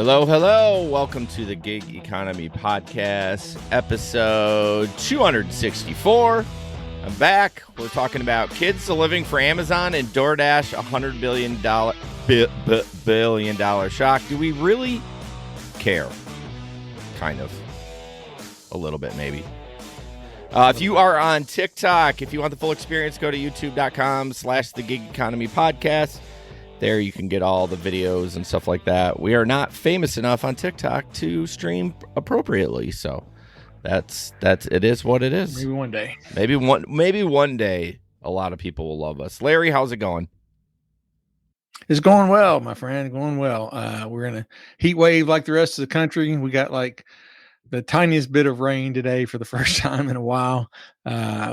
Hello, hello. Welcome to the Gig Economy Podcast, episode 264. I'm back. We're talking about kids delivering for Amazon and DoorDash, $100 billion shock. Do we really care? Kind of. A little bit, maybe. If you are on TikTok, if you want the full experience, go to youtube.com/the Gig Economy Podcast. There you can get all the videos and stuff like that. We are not famous enough on TikTok to stream appropriately, so that's it is what it is. Maybe one day. Maybe one day a lot of people will love us. Larry, how's it going? It's going well, my friend. Going well. We're in a heat wave like the rest of the country. We got like the tiniest bit of rain today for the first time in a while.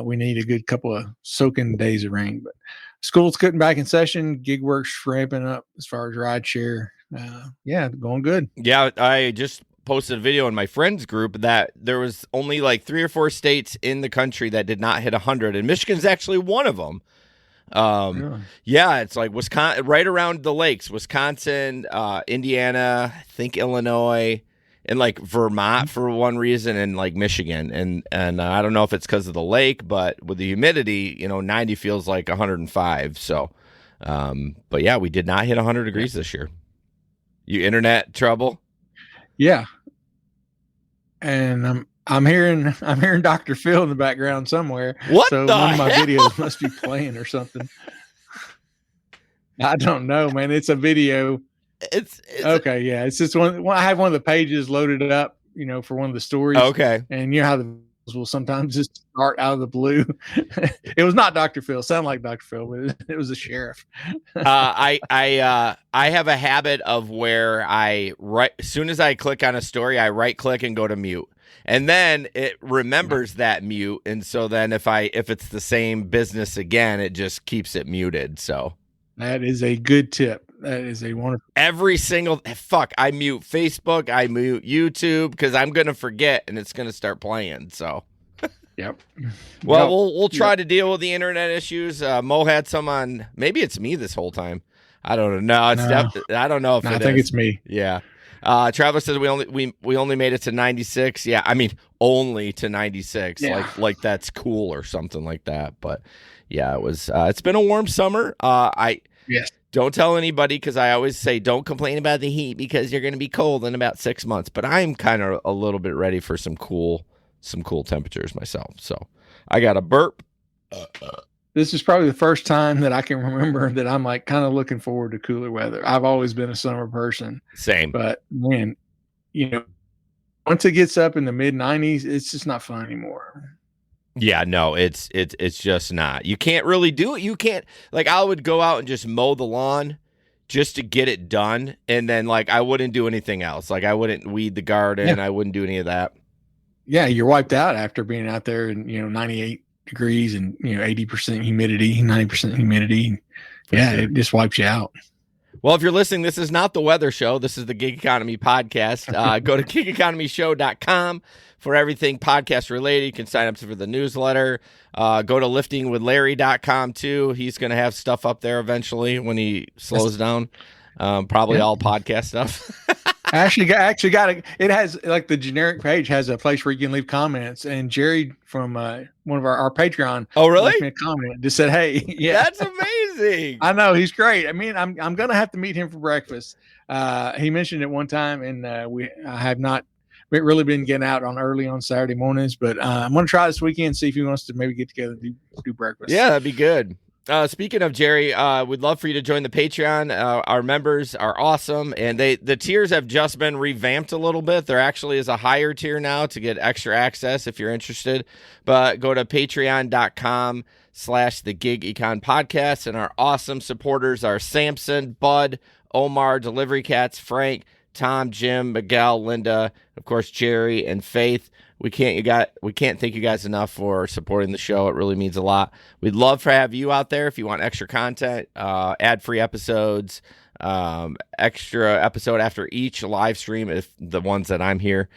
We need a good couple of soaking days of rain, but school's getting back in session. Gig work's ramping up as far as ride share. Going good. Yeah, I just posted a video in my friends group that there was only like 3 or 4 states in the country that did not hit 100, and Michigan's actually one of them. Really? Yeah, it's like Wisconsin, right around the lakes, Wisconsin, Indiana, I think Illinois, and like Vermont for one reason, and like Michigan. And I don't know if it's because of the lake, but with the humidity, 90 feels like 105. So, but yeah, we did not hit 100 degrees this year. You internet trouble? Yeah. And I'm hearing Dr. Phil in the background somewhere. What? So one of my videos must be playing or something. I don't know, man. It's a video. It's okay. Yeah, it's just one. I have one of the pages loaded up, for one of the stories. Okay. And you know how the will sometimes just start out of the blue. It was not Dr. Phil. Sound like Dr. Phil, but it was a sheriff. I have a habit of where as soon as I click on a story, I right click and go to mute. And then it remembers that mute, and so then if it's the same business again, it just keeps it muted. So that is a good tip. That is a wonderful. I mute Facebook, I mute YouTube because I'm gonna forget and it's gonna start playing. So, yep. Well, we'll try to deal with the internet issues. Mo had some on. Maybe it's me this whole time. I don't know. No, it's I don't know if I think it's me. Yeah. Traveler says we only made it to 96. Yeah, I mean only to 96. Yeah. Like that's cool or something like that. But yeah, it was. It's been a warm summer. Yes. Don't tell anybody because I always say don't complain about the heat because you're going to be cold in about 6 months. But I'm kind of a little bit ready for some cool temperatures myself. So I got a burp. This is probably the first time that I can remember that I'm like kind of looking forward to cooler weather. I've always been a summer person. Same. But man, once it gets up in the mid 90s, it's just not fun anymore. Yeah, no, it's just not. You can't really do it. You can't, I would go out and just mow the lawn just to get it done, and then I wouldn't do anything else. I wouldn't weed the garden. Yeah. I wouldn't do any of that. Yeah, you're wiped out after being out there and 98 degrees and 80% humidity, 90% humidity. Yeah, it just wipes you out. Well, if you're listening, this is not the weather show. This is the Gig Economy Podcast. Go to gigeconomyshow.com for everything podcast related. You can sign up for the newsletter. Go to liftingwithlarry.com too. He's going to have stuff up there eventually when he slows down. Probably all podcast stuff. I actually got it. It has the generic page has a place where you can leave comments. And Jerry from one of our Patreon. Oh, really? Left me a comment. Just said, "Hey, yeah, that's amazing." I know he's great. I mean, I'm gonna have to meet him for breakfast. He mentioned it one time, and I have not really been getting out early on Saturday mornings. But I'm gonna try this weekend, see if he wants to maybe get together and do breakfast. Yeah, that'd be good. Speaking of Jerry, we'd love for you to join the Patreon. Our members are awesome, and the tiers have just been revamped a little bit. There actually is a higher tier now to get extra access if you're interested. But go to patreon.com/the Gig Econ Podcast, and our awesome supporters are Samson, Bud, Omar, Delivery Cats, Frank, Tom, Jim, Miguel, Linda, of course, Jerry, and Faith. We can't thank you guys enough for supporting the show. It really means a lot. We'd love to have you out there if you want extra content, ad-free episodes, extra episode after each live stream, if the ones that I'm here.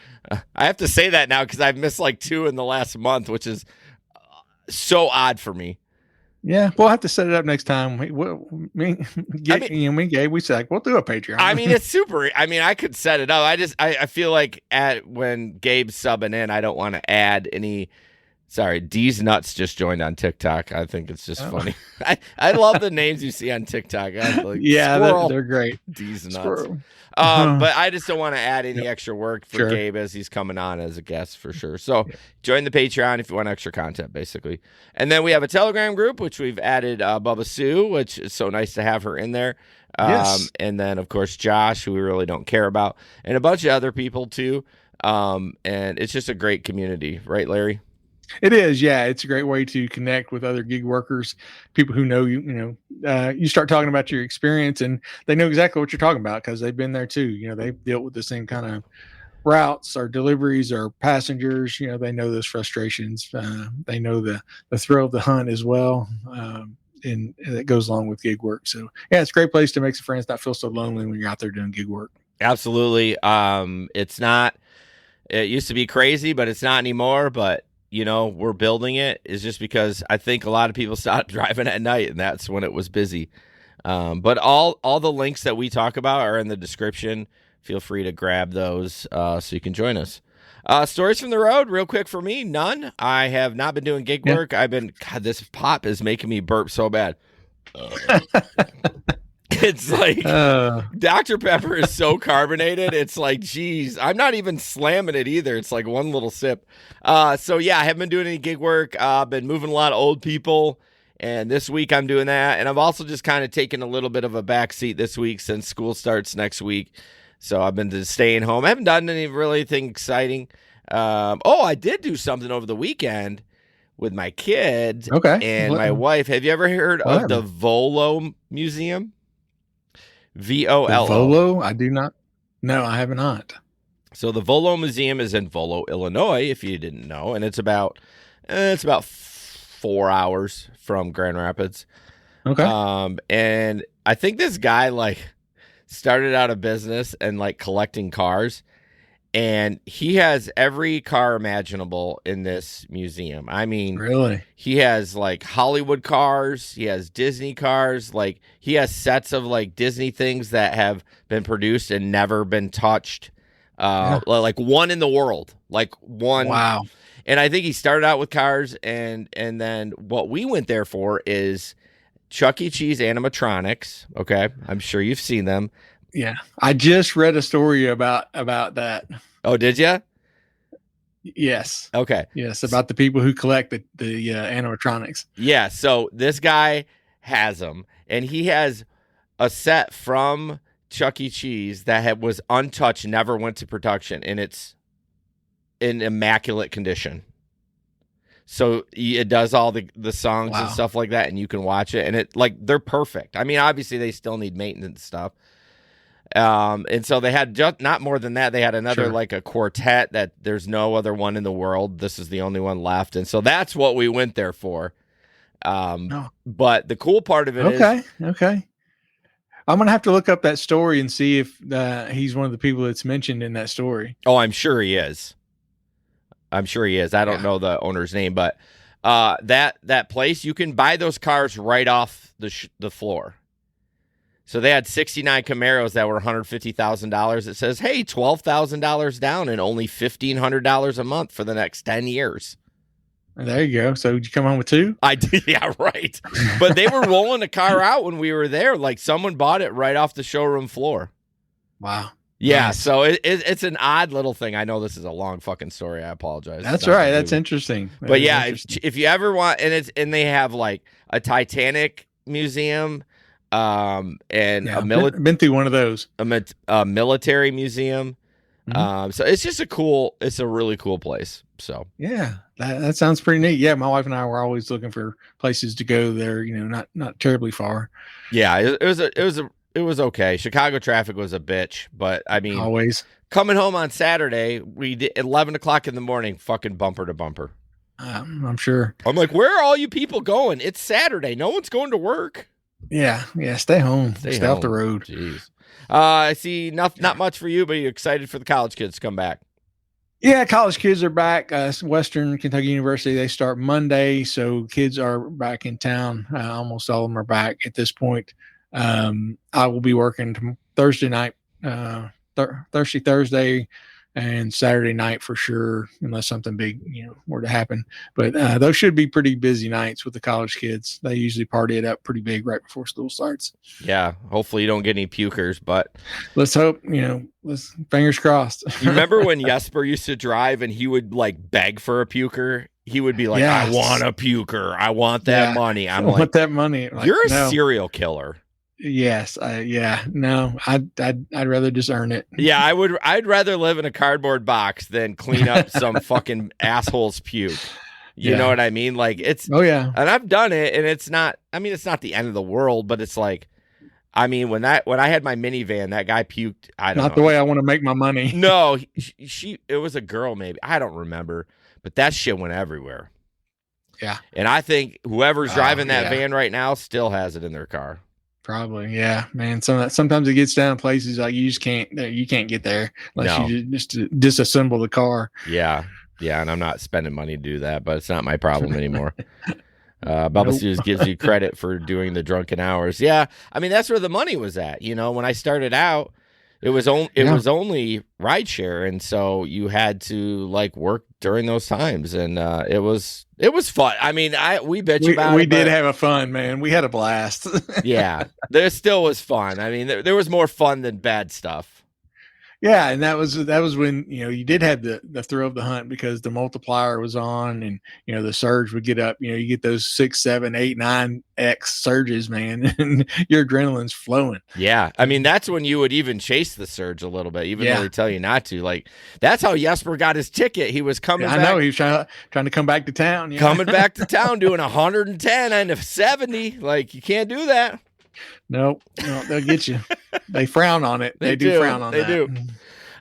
I have to say that now because I've missed 2 in the last month, which is so odd for me. Yeah, we'll have to set it up next time. Me and Gabe, we said we'll do a Patreon. I mean, it's super. I mean, I could set it up. I feel like when Gabe's subbing in, I don't want to add any. Sorry, D's Nuts just joined on TikTok. I think it's just funny. I love the names you see on TikTok. Yeah, they're great. D's Nuts. Squirrel. But I just don't want to add any extra work for Gabe as he's coming on as a guest for sure. So join the Patreon if you want extra content, basically. And then we have a Telegram group, which we've added Bubba Sue, which is so nice to have her in there. Yes. And then, of course, Josh, who we really don't care about, and a bunch of other people, too. And it's just a great community. Right, Larry? It is, yeah. It's a great way to connect with other gig workers, people who know you. You start talking about your experience, and they know exactly what you're talking about because they've been there too. They've dealt with the same kind of routes or deliveries or passengers. They know those frustrations. They know the thrill of the hunt as well, and it goes along with gig work. So yeah, it's a great place to make some friends, not feel so lonely when you're out there doing gig work. Absolutely. It's not. It used to be crazy, but it's not anymore. But we're building it is just because I think a lot of people stopped driving at night, and that's when it was busy. But all the links that we talk about are in the description. Feel free to grab those so you can join us. Stories from the road, real quick for me, none. I have not been doing gig work. God, this pop is making me burp so bad. It's like Dr. Pepper is so carbonated. It's like, geez, I'm not even slamming it either. It's like one little sip. So yeah, I haven't been doing any gig work. Been moving a lot of old people, and this week I'm doing that. And I've also just kind of taken a little bit of a back seat this week since school starts next week. So I've been just staying home. I haven't done anything exciting. I did do something over the weekend with my kids and my wife. Have you ever heard of the Volo Museum? VOLO. Volo? I do not. No, I have not. So the Volo Museum is in Volo, Illinois, if you didn't know, and it's about 4 hours from Grand Rapids. Okay. And I think this guy started out a business and collecting cars, and he has every car imaginable in this museum. I mean, really? He has Hollywood cars. He has Disney cars. He has sets of Disney things that have been produced and never been touched. One in the world. One. Wow. And I think he started out with cars, and then what we went there for is Chuck E. Cheese animatronics. Okay, I'm sure you've seen them. Yeah, I just read a story about that. Oh, did you? Yes. Okay. Yes, about the people who collect the animatronics. Yeah. So this guy has them, and he has a set from Chuck E. Cheese that was untouched, never went to production, and it's in immaculate condition. So it does all the songs and stuff like that, and you can watch it, and it they're perfect. I mean, obviously they still need maintenance stuff. And so they had just not more than that. They had another a quartet that there's no other one in the world. This is the only one left. And so that's what we went there for. But the cool part of it is. Okay. I'm going to have to look up that story and see if he's one of the people that's mentioned in that story. Oh, I'm sure he is. I don't know the owner's name, but that place, you can buy those cars right off the floor. So they had 69 Camaros that were $150,000. It says, hey, $12,000 down and only $1,500 a month for the next 10 years. There you go. So did you come home with two? I did. Yeah, right. But they were rolling the car out when we were there. Someone bought it right off the showroom floor. Wow. Yeah. Nice. So it's an odd little thing. I know this is a long fucking story. I apologize. That's right. That's interesting. But yeah, if you ever want, and they have a Titanic museum. And been through one of those, a military museum. Mm-hmm. So it's a really cool place. So yeah, that sounds pretty neat. Yeah. My wife and I were always looking for places to go there, not terribly far. Yeah. It was okay. Chicago traffic was a bitch, but I mean, always coming home on Saturday, we did 11 o'clock in the morning, fucking bumper to bumper. I'm sure. I'm like, where are all you people going? It's Saturday. No one's going to work. Yeah. Stay home. Stay off the road. Jeez. I see not much for you, but you're excited for the college kids to come back. Yeah, college kids are back. Western Kentucky University, they start Monday, so kids are back in town. Almost all of them are back at this point. I will be working Thursday night, Thursday, and Saturday night for sure, unless something big, were to happen. But those should be pretty busy nights with the college kids. They usually party it up pretty big right before school starts. Yeah, hopefully you don't get any pukers, but Let's hope, let's fingers crossed. you remember when Jesper used to drive and he would like beg for a puker? He would be like, Yes. I want a puker. I want that money. I'm I like, want that money. Like, you're a no. serial killer. Yes, no, I'd rather just earn it. Yeah, I'd rather live in a cardboard box than clean up some fucking asshole's puke. You know what I mean? Like Oh yeah. And I've done it, and it's not the end of the world, but it's like, I mean, when I had my minivan, that guy puked. I don't know. Not the way I want to make my money. No, it was a girl, maybe. I don't remember, but that shit went everywhere. Yeah. And I think whoever's driving that van right now still has it in their car. Probably, yeah, man. Sometimes it gets down to places like you can't get there unless you just disassemble the car. Yeah, and I'm not spending money to do that, but it's not my problem anymore. Bubba Sue's gives you credit for doing the drunken hours. Yeah, I mean that's where the money was at. When I started out, it was only rideshare, and so you had to like work during those times, and it was fun. I mean, we bitch about it. We did have a fun, man. We had a blast. Yeah, there still was fun. I mean, there was more fun than bad stuff. Yeah, and that was when you did have the thrill of the hunt because the multiplier was on, and the surge would get up. You get those 6, 7, 8, 9x surges, man, and your adrenaline's flowing. Yeah, I mean that's when you would even chase the surge a little bit, even though they tell you not to. Like that's how Jesper got his ticket. He was coming. I know he was trying to come back to town. Coming back to town, doing 110 and a 70. Like you can't do that. Nope. No, they'll get you. They frown on it. They do frown on that. They do.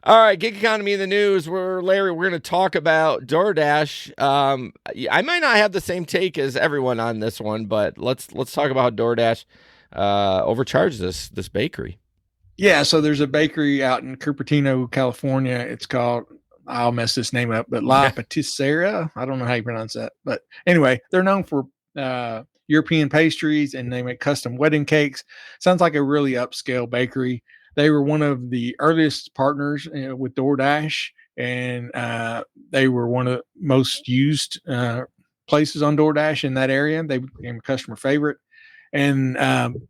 All right, gig economy in the news. Larry, we're going to talk about DoorDash. I might not have the same take as everyone on this one, but let's talk about how DoorDash overcharged this bakery. Yeah, so there's a bakery out in Cupertino, California. It's called, I'll mess this name up, but La Patisseria. I don't know how you pronounce that, but anyway, they're known for European pastries, and they make custom wedding cakes. Sounds like a really upscale bakery. They were one of the earliest partners with DoorDash, and they were one of the most used places on DoorDash in that area. They became a customer favorite, and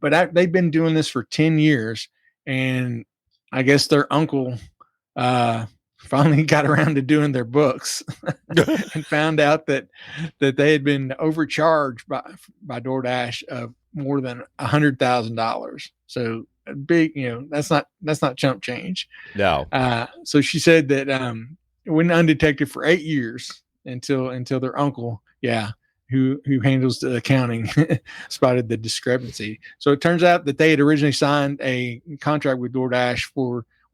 they've been doing this for 10 years, and I guess their uncle finally got around to doing their books and found out that they had been overcharged by DoorDash of more than $100,000. So big, that's not chump change. No. So she said that it went undetected for 8 years until their uncle, who handles the accounting, spotted the discrepancy. So it turns out that they had originally signed a contract with DoorDash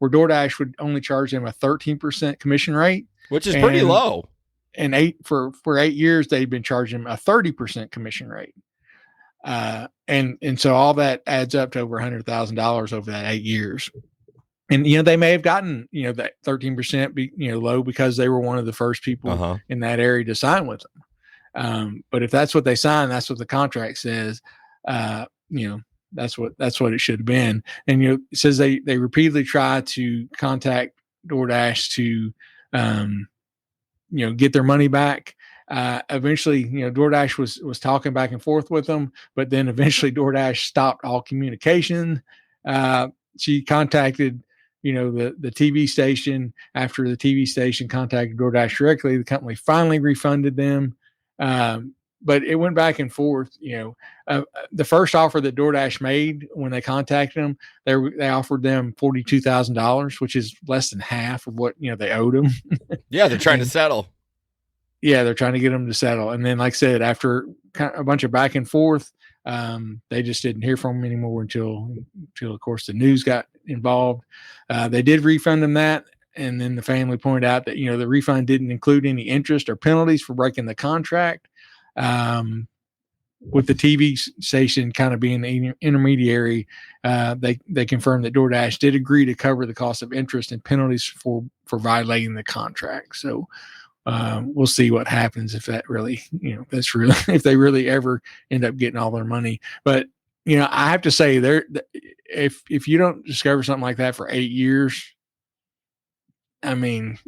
where DoorDash would only charge them a 13% commission rate, which is pretty low. And for 8 years, they've been charging them a 30% commission rate. And so all that adds up to over $100,000 over that 8 years. And, they may have gotten, that 13% low because they were one of the first people in that area to sign with them. But if that's what they signed, that's what the contract says, that's what it should have been. And it says they repeatedly try to contact DoorDash to get their money back. Eventually, DoorDash was talking back and forth with them, but then eventually DoorDash stopped all communication. She contacted the TV station. After the TV station contacted DoorDash directly, the company finally refunded them. But it went back and forth. The first offer that DoorDash made when they contacted them, they offered them $42,000, which is less than half of what they owed them. Yeah, they're trying to settle. Yeah, they're trying to get them to settle. And then, like I said, after a bunch of back and forth, they just didn't hear from them anymore until of course the news got involved. They did refund them that. And then the family pointed out that, the refund didn't include any interest or penalties for breaking the contract. with the TV station kind of being the intermediary, they confirmed that DoorDash did agree to cover the cost of interest and penalties for violating the contract. So we'll see what happens if that really, that's really if they really ever end up getting all their money. But I have to say, if you don't discover something like that for 8 years, I mean,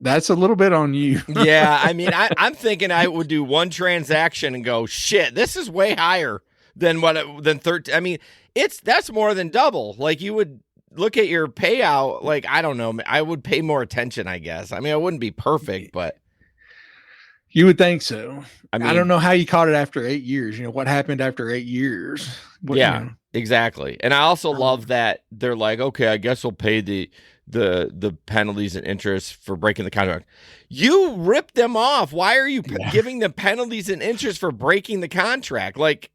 that's a little bit on you. Yeah, I mean, I'm thinking I would do one transaction and go, shit, this is way higher than than 13. I mean, that's more than double. Like, you would look at your payout. Like, I don't know, I would pay more attention, I guess. I mean, I wouldn't be perfect, but you would think so. I mean, I don't know how you caught it after 8 years. What happened after 8 years? Exactly. And I also love that they're like, okay, I guess we'll pay the penalties and interest for breaking the contract. You ripped them off. Why are you giving them penalties and interest for breaking the contract? Like,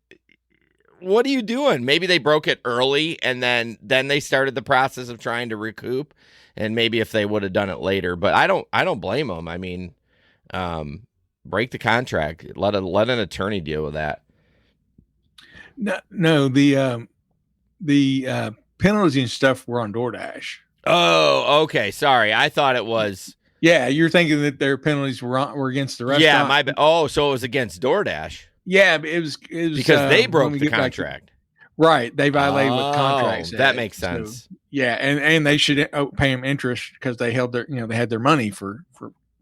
what are you doing? Maybe they broke it early and then they started the process of trying to recoup. And maybe if they would have done it later, but I don't blame them. I mean, break the contract. Let an attorney deal with that. No, the penalties and stuff were on DoorDash. Oh, okay. Sorry. I thought it was. Yeah, you're thinking that their penalties were against the restaurant. Yeah, so it was against DoorDash. Yeah, it was because they broke the contract. Right, they violated what contracts. That makes sense. So, yeah, and they should pay them interest because they held they had their money for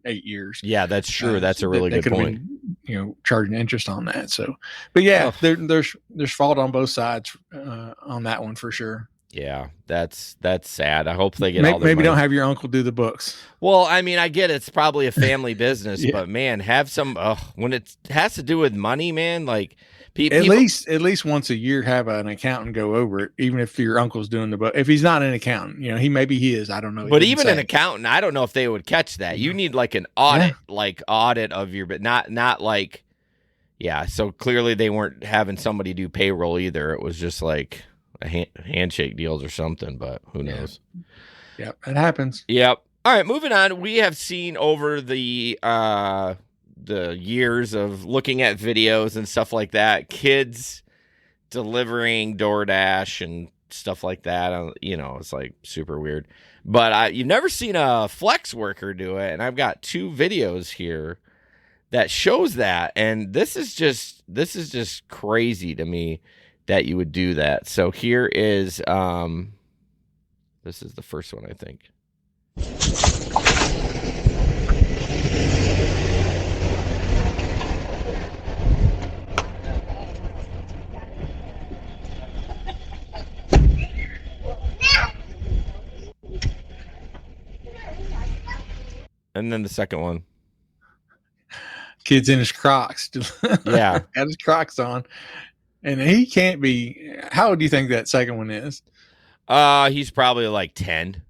8 years. Yeah, that's true. That's a really good point. Been, charging interest on that. So, but yeah, there's fault on both sides on that one for sure. Yeah, that's sad. I hope they get all their maybe money. Don't have your uncle do the books. Well, I mean, I get it's probably a family business, but man, have some when it has to do with money, man. Like at least once a year, have an accountant go over it, even if your uncle's doing the book. If he's not an accountant, maybe he is. I don't know. But even an accountant, I don't know if they would catch that. You need like an audit, audit of your, but not like, yeah. So clearly they weren't having somebody do payroll either. It was just like handshake deals or something, but who knows? Yep, it happens. Yep. All right, moving on. We have seen over the years of looking at videos and stuff like that, kids delivering DoorDash and stuff like that. It's like super weird. But you've never seen a flex worker do it, and I've got 2 videos here that shows that, and this is just crazy to me that you would do that. So here is this is the first one, I think. And then the second one. Kid's in his Crocs. Yeah. Got his Crocs on. And he can't be. How old do you think that second one is? He's probably like 10.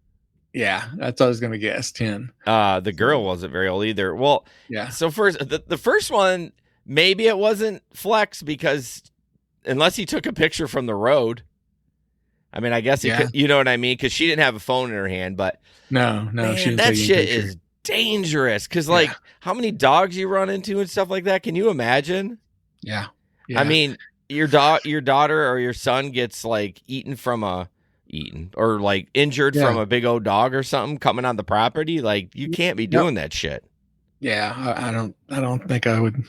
Yeah, that's what I was going to guess, 10. The girl wasn't very old either. Well, yeah. So first, the first one, maybe it wasn't flex because unless he took a picture from the road. I mean, I guess he could, you know what I mean? Because she didn't have a phone in her hand, but no, man, she didn't. That shit is dangerous. Because like, how many dogs you run into and stuff like that? Can you imagine? Yeah. I mean, your daughter or your son gets like or like injured from a big old dog or something coming on the property. Like, you can't be doing that shit. Yeah, I don't think I would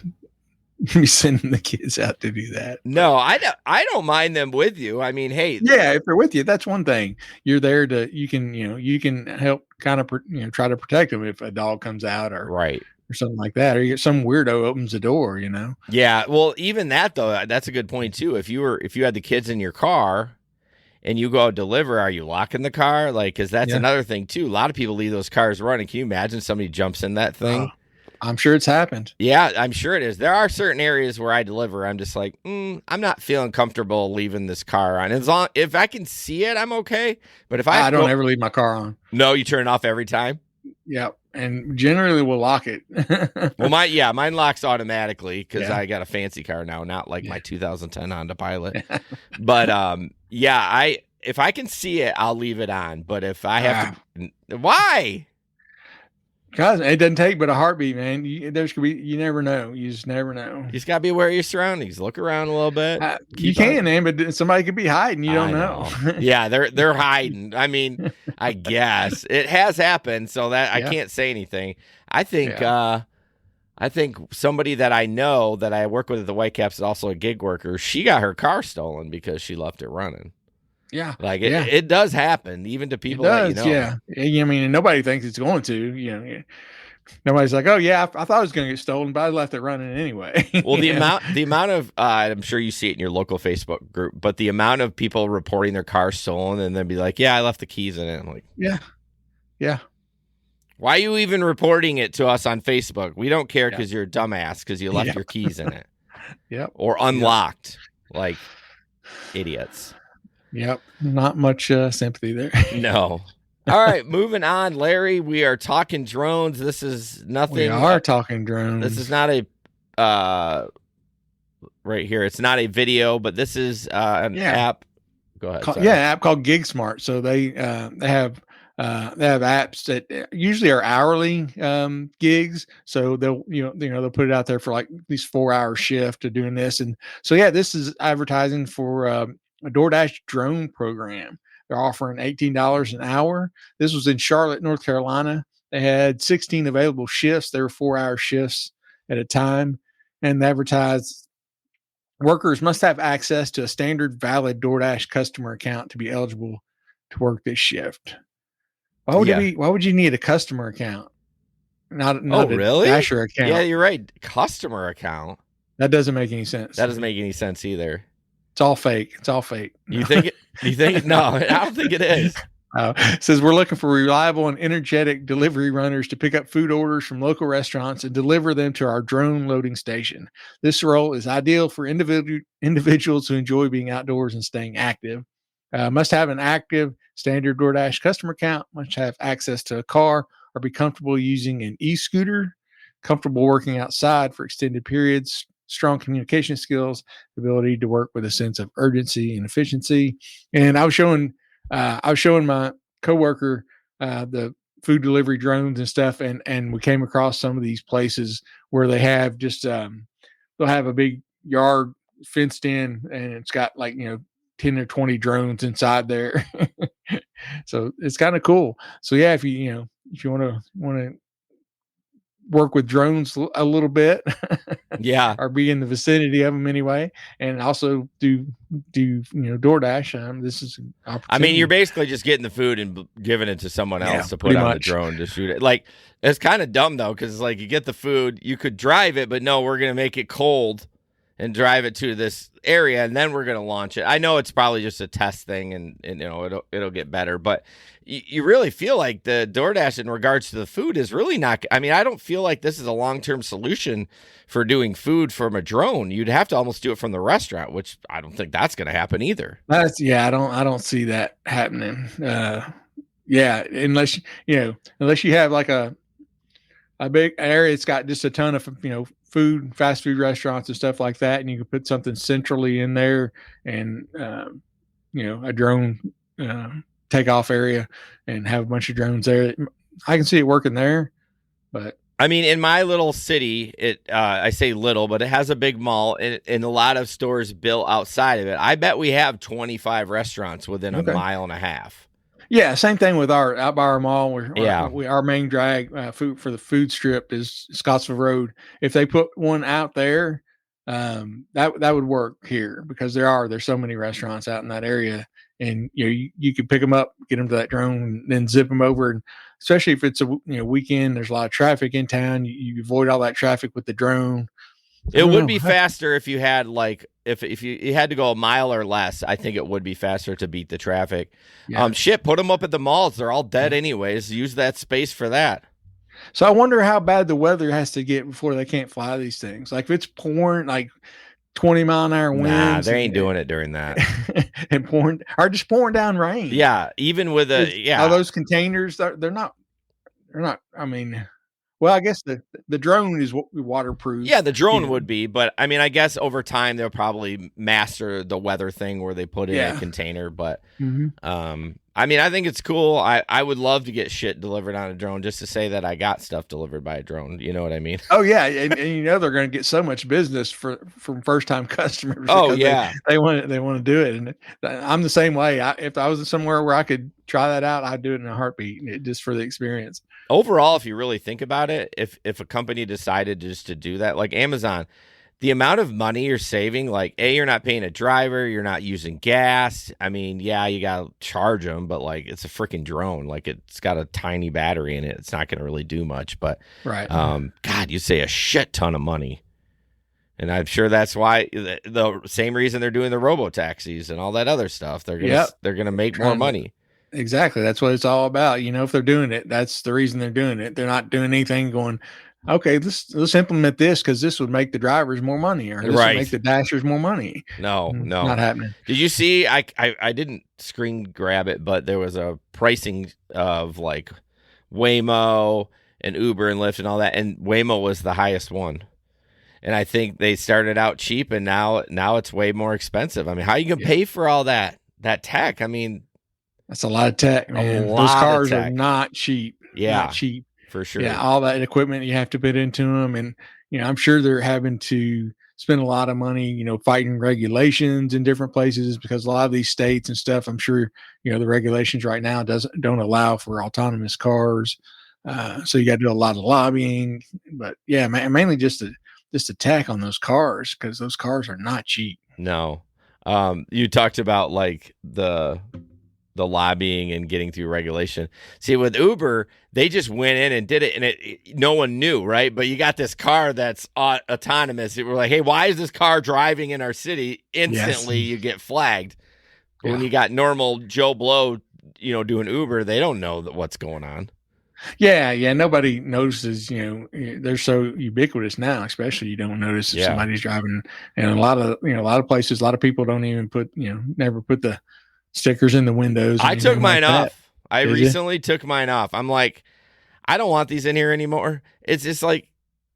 be sending the kids out to do that. No, I don't mind them with you. I mean, hey, yeah, if they're with you, that's one thing. You're there you can help kind of try to protect them if a dog comes out or something like that, or some weirdo opens the door. Yeah, well, even that though, that's a good point too. If you had the kids in your car and you go out deliver, are you locking the car? Like, because that's another thing too. A lot of people leave those cars running. Can you imagine somebody jumps in that thing? I'm sure it's happened. Yeah, I'm sure it is. There are certain areas where I deliver. I'm just like, I'm not feeling comfortable leaving this car on. If I can see it, I'm okay. But if I don't ever leave my car on. No, you turn it off every time. Yeah, and generally we'll lock it. Well, mine locks automatically because I got a fancy car now, not like my 2010 Honda Pilot. But if I can see it, I'll leave it on. But if I have to, why? Guys, it doesn't take but a heartbeat, man. You never know. You just never know. You just gotta be aware of your surroundings. Look around a little bit. You can, man, but somebody could be hiding. You don't know. Yeah, they're hiding. I mean, I guess it has happened, so that I can't say anything. I think somebody that I know that I work with at the Whitecaps is also a gig worker. She got her car stolen because she left it running. Yeah, like it does happen, even to people that you know. Yeah. I mean, nobody thinks it's going to. Nobody's like, oh yeah, I thought it was going to get stolen, but I left it running anyway. Well, the amount of I'm sure you see it in your local Facebook group, but the amount of people reporting their car stolen and then be like, yeah, I left the keys in it. I'm like, yeah. Why are you even reporting it to us on Facebook? We don't care because you're a dumbass because you left your keys in it. Yep. Or unlocked, like idiots. Yep. Not much sympathy there. No. All right, moving on, Larry. We are talking drones. This is nothing. We are talking drones. This is not a right here. It's not a video, but this is an app. Go ahead. An app called GigSmart. So they have apps that usually are hourly gigs. So they'll they'll put it out there for like these 4-hour shift of doing this. And so this is advertising for a DoorDash drone program. They're offering $18 an hour. This was in Charlotte, North Carolina. They had 16 available shifts. They were 4-hour shifts at a time. And they advertised workers must have access to a standard valid DoorDash customer account to be eligible to work this shift. Why would you need a customer account? Not a really? Dasher account. Yeah, you're right. Customer account. That doesn't make any sense. That doesn't make any sense either. It's all fake. You think it? You think? No, I don't think it is. It says we're looking for reliable and energetic delivery runners to pick up food orders from local restaurants and deliver them to our drone loading station. This role is ideal for individuals who enjoy being outdoors and staying active. Must have an active standard DoorDash customer account, must have access to a car, or be comfortable using an e-scooter, comfortable working outside for extended periods, strong communication skills, ability to work with a sense of urgency and efficiency. And I was showing my coworker the food delivery drones and stuff, and we came across some of these places where they have just they'll have a big yard fenced in, and it's got 10 or 20 drones inside there. So it's kind of cool. So if you want to work with drones a little bit, or be in the vicinity of them anyway, and also do DoorDash. This is an opportunity. I mean, you're basically just getting the food and giving it to someone else to put on the drone to shoot it. Like, it's kind of dumb though, because you get the food, you could drive it, but no, we're gonna make it cold and drive it to this area, and then we're going to launch it. I know it's probably just a test thing, and it'll get better, but you really feel like the DoorDash in regards to the food is really not. I mean, I don't feel like this is a long-term solution for doing food from a drone. You'd have to almost do it from the restaurant, which I don't think that's going to happen either. I don't see that happening. Unless you have like a big area, it's got just a ton of fast food restaurants and stuff like that, and you can put something centrally in there, and a drone takeoff area, and have a bunch of drones there. I can see it working there, but I mean, in my little city, I say little, but it has a big mall and a lot of stores built outside of it. I bet we have 25 restaurants within a mile and a half. Yeah, same thing with out by our mall. Our main drag food for the food strip is Scottsville Road. If they put one out there, that would work here, because there's so many restaurants out in that area, and you can pick them up, get them to that drone, and then zip them over. And especially if it's a weekend, there's a lot of traffic in town. You avoid all that traffic with the drone. It would be faster if you had if you had to go a mile or less. I think it would be faster to beat the traffic. Yeah. Put them up at the malls. They're all dead anyways. Use that space for that. So I wonder how bad the weather has to get before they can't fly these things. Like if it's pouring 20-mile-an-hour winds. Nah, they ain't doing it during that. And just pouring down rain. Yeah, even with all those containers, they're not. I mean. Well, I guess the drone is waterproof. Yeah, the drone would be, but I mean, I guess over time they'll probably master the weather thing where they put in a container. But I I mean, I think it's cool. I would love to get shit delivered on a drone just to say that I got stuff delivered by a drone. You know what I mean? Oh yeah, and they're going to get so much business from first time customers Oh because yeah. they want to do it. And I'm the same way. If I was somewhere where I could try that out, I'd do it in a heartbeat just for the experience. Overall, if you really think about it, if a company decided just to do that, like Amazon, the amount of money you're saving, like you're not paying a driver, you're not using gas. I mean, yeah, you gotta charge them, but like it's a freaking drone. Like it's got a tiny battery in it. It's not gonna really do much. But Right. God, you save a shit ton of money. And I'm sure that's why the same reason they're doing the robo taxis and all that other stuff. They're gonna make more money. Exactly. That's what it's all about. If they're doing it, that's the reason they're doing it. They're not doing anything going, okay, let's implement this because this would make the drivers more money, or this would make the dashers more money. No, not happening. Did you see? I didn't screen grab it, but there was a pricing of like Waymo and Uber and Lyft and all that, and Waymo was the highest one. And I think they started out cheap, and now it's way more expensive. I mean, how you gonna pay for all that tech? I mean, that's a lot of tech, man. Those cars are not cheap. Yeah, not cheap for sure. Yeah, all that equipment you have to put into them, and I'm sure they're having to spend a lot of money, fighting regulations in different places because a lot of these states and stuff. I'm sure the regulations right now don't allow for autonomous cars, so you got to do a lot of lobbying. But yeah, mainly just the tech on those cars because those cars are not cheap. No, you talked about like the lobbying and getting through regulation. See, with Uber, they just went in and did it, and no one knew, right? But you got this car that's autonomous. We're like, hey, why is this car driving in our city? Instantly, you get flagged. Yeah. When you got normal Joe Blow, doing Uber, they don't know what's going on. Yeah, nobody notices. They're so ubiquitous now. Especially, you don't notice if somebody's driving. And a lot of places, a lot of people don't even never put the stickers in the windows. I took mine off. I recently took mine off. I'm like, I don't want these in here anymore. It's just like